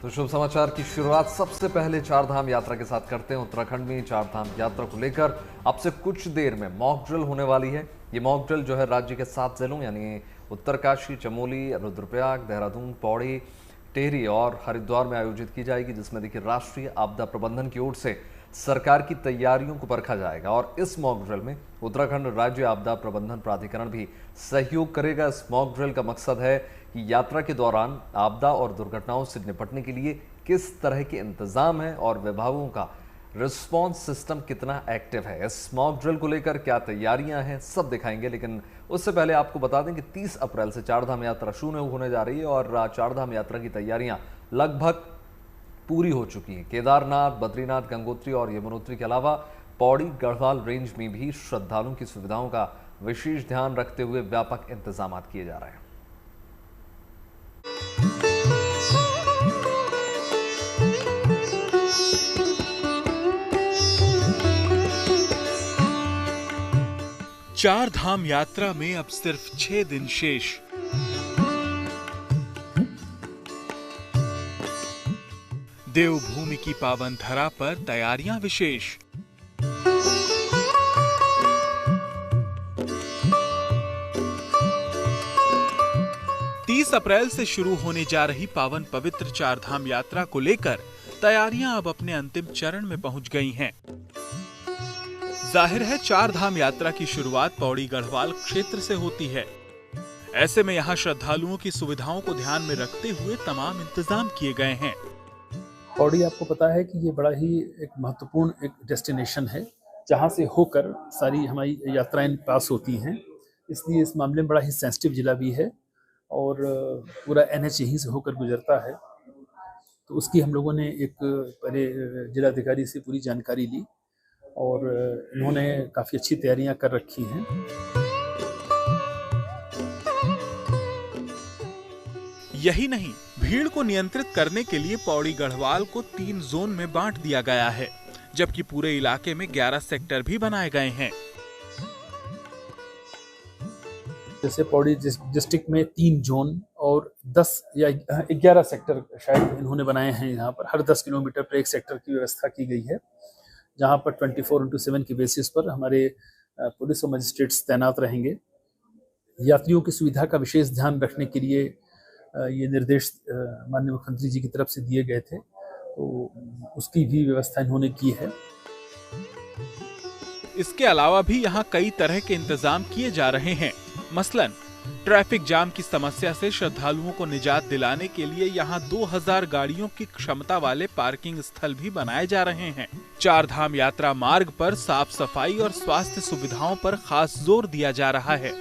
तो शुभ समाचार की शुरुआत सबसे पहले चारधाम यात्रा के साथ करते हैं। उत्तराखंड में चारधाम यात्रा को लेकर अब से कुछ देर में मॉक ड्रिल होने वाली है। ये मॉक ड्रिल जो है राज्य के 7 जिलों यानी उत्तरकाशी, चमोली, रुद्रप्रयाग, देहरादून, पौड़ी, टिहरी और हरिद्वार में आयोजित की जाएगी, जिसमें देखिए राष्ट्रीय आपदा प्रबंधन की ओर से सरकार की तैयारियों को परखा जाएगा। और इस मॉक ड्रिल में उत्तराखंड राज्य आपदा प्रबंधन प्राधिकरण भी सहयोग करेगा। इस मॉक ड्रिल का मकसद है कि यात्रा के दौरान आपदा और दुर्घटनाओं से निपटने के लिए किस तरह के इंतजाम है और विभागों का रिस्पॉन्स सिस्टम कितना एक्टिव है। इस मॉक ड्रिल को लेकर क्या तैयारियां हैं, सब दिखाएंगे। लेकिन उससे पहले आपको बता दें कि 30 अप्रैल से चारधाम यात्रा शुरू होने जा रही है और चारधाम यात्रा की तैयारियां लगभग पूरी हो चुकी हैं। केदारनाथ, बद्रीनाथ, गंगोत्री और यमुनोत्री के अलावा पौड़ी गढ़वाल रेंज में भी श्रद्धालुओं की सुविधाओं का विशेष ध्यान रखते हुए व्यापक इंतजाम किए जा रहे हैं। चार धाम यात्रा में अब सिर्फ 6 दिन शेष। देवभूमि की पावन धरा पर तैयारियां विशेष। अप्रैल से शुरू होने जा रही पावन पवित्र चारधाम यात्रा को लेकर तैयारियां अब अपने अंतिम चरण में पहुंच गई हैं। जाहिर है चारधाम यात्रा की शुरुआत पौड़ी गढ़वाल क्षेत्र से होती है। ऐसे में यहां श्रद्धालुओं की सुविधाओं को ध्यान में रखते हुए तमाम इंतजाम किए गए हैं। पौड़ी आपको पता है कि ये बड़ा ही एक महत्वपूर्ण एक डेस्टिनेशन है, जहां से होकर सारी हमारी यात्राएं पास होती हैं। इसलिए इस मामले में बड़ा ही सेंसिटिव जिला भी है और पूरा NH यहीं से होकर गुजरता है। तो उसकी हम लोगों ने एक पहले जिलाधिकारी से पूरी जानकारी ली और इन्होंने काफ़ी अच्छी तैयारियां कर रखी हैं। यही नहीं, भीड़ को नियंत्रित करने के लिए पौड़ी गढ़वाल को 3 जोन में बांट दिया गया है, जबकि पूरे इलाके में 11 सेक्टर भी बनाए गए हैं। जैसे पौड़ी डिस्ट्रिक्ट में 3 जोन और 10 या 11 सेक्टर शायद इन्होंने बनाए हैं। यहाँ पर हर 10 किलोमीटर पर एक सेक्टर की व्यवस्था की गई है, जहाँ पर 24/7 की बेसिस पर हमारे पुलिस और मजिस्ट्रेट्स तैनात रहेंगे। यात्रियों की सुविधा का विशेष ध्यान रखने के लिए ये निर्देश माननीय मुख्यमंत्री जी की तरफ से दिए गए थे, तो उसकी भी व्यवस्था इन्होंने की है। इसके अलावा भी यहाँ कई तरह के इंतजाम किए जा रहे हैं। मसलन ट्रैफिक जाम की समस्या से श्रद्धालुओं को निजात दिलाने के लिए यहाँ 2000 गाड़ियों की क्षमता वाले पार्किंग स्थल भी बनाए जा रहे हैं। चारधाम यात्रा मार्ग पर साफ सफाई और स्वास्थ्य सुविधाओं पर खास जोर दिया जा रहा है।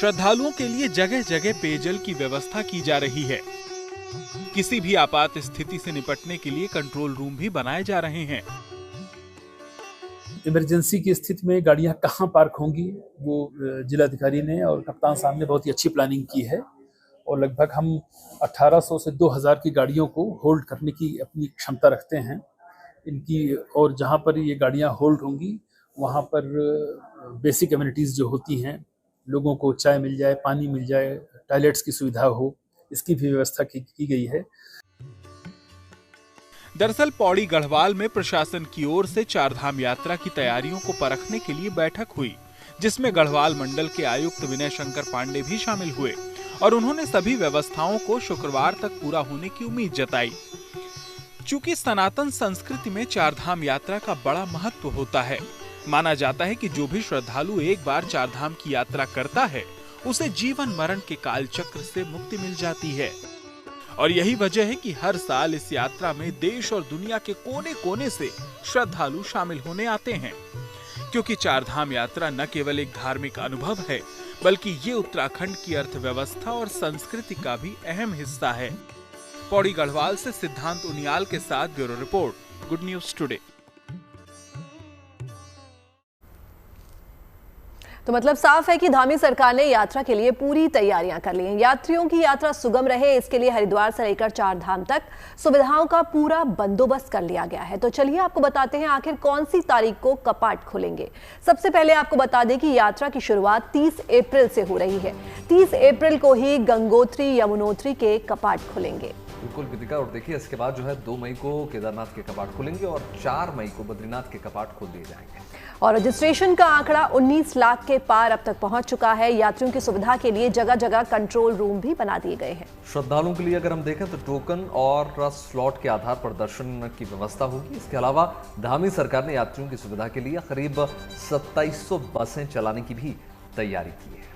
श्रद्धालुओं के लिए जगह जगह पेयजल की व्यवस्था की जा रही है। किसी भी आपात स्थिति से निपटने के लिए कंट्रोल रूम भी बनाए जा रहे हैं। इमरजेंसी की स्थिति में गाड़ियां कहाँ पार्क होंगी, वो जिलाधिकारी ने और कप्तान साहब ने बहुत ही अच्छी प्लानिंग की है और लगभग हम 1800 से 2000 की गाड़ियों को होल्ड करने की अपनी क्षमता रखते हैं इनकी। और जहाँ पर ये गाड़ियां होल्ड होंगी वहाँ पर बेसिक एमिनिटीज़ जो होती हैं, लोगों को चाय मिल जाए, पानी मिल जाए, टॉयलेट्स की सुविधा हो, इसकी भी व्यवस्था की गई है। दरअसल पौड़ी गढ़वाल में प्रशासन की ओर से चारधाम यात्रा की तैयारियों को परखने के लिए बैठक हुई, जिसमें गढ़वाल मंडल के आयुक्त विनय शंकर पांडे भी शामिल हुए और उन्होंने सभी व्यवस्थाओं को शुक्रवार तक पूरा होने की उम्मीद जताई। चूंकि सनातन संस्कृति में चारधाम यात्रा का बड़ा महत्व होता है, माना जाता है कि जो भी श्रद्धालु एक बार चारधाम की यात्रा करता है उसे जीवन मरण के काल चक्र से मुक्ति मिल जाती है। और यही वजह है कि हर साल इस यात्रा में देश और दुनिया के कोने कोने से श्रद्धालु शामिल होने आते हैं, क्योंकि चारधाम यात्रा न केवल एक धार्मिक अनुभव है, बल्कि ये उत्तराखंड की अर्थव्यवस्था और संस्कृति का भी अहम हिस्सा है। पौड़ी गढ़वाल से सिद्धांत उनियाल के साथ bureau report, good news today. तो मतलब साफ है कि धामी सरकार ने यात्रा के लिए पूरी तैयारियां कर ली हैं। यात्रियों की यात्रा सुगम रहे, इसके लिए हरिद्वार से लेकर चारधाम तक सुविधाओं का पूरा बंदोबस्त कर लिया गया है। तो चलिए आपको बताते हैं आखिर कौन सी तारीख को कपाट खुलेंगे। सबसे पहले आपको बता दें कि यात्रा की शुरुआत 30 अप्रैल से हो रही है। 30 अप्रैल को ही गंगोत्री यमुनोत्री के कपाट खुलेंगे। बिल्कुल कृतिका, और देखिए इसके बाद जो है 2 मई को केदारनाथ के कपाट खुलेंगे और 4 मई को बद्रीनाथ के कपाट खोल दिए जाएंगे। और रजिस्ट्रेशन का आंकड़ा 19 लाख के पार अब तक पहुंच चुका है। यात्रियों की सुविधा के लिए जगह जगह कंट्रोल रूम भी बना दिए गए हैं। श्रद्धालुओं के लिए अगर हम देखें तो टोकन और स्लॉट के आधार पर दर्शन की व्यवस्था होगी। इसके अलावा धामी सरकार ने यात्रियों की सुविधा के लिए करीब 2700 बसें चलाने की भी तैयारी की है।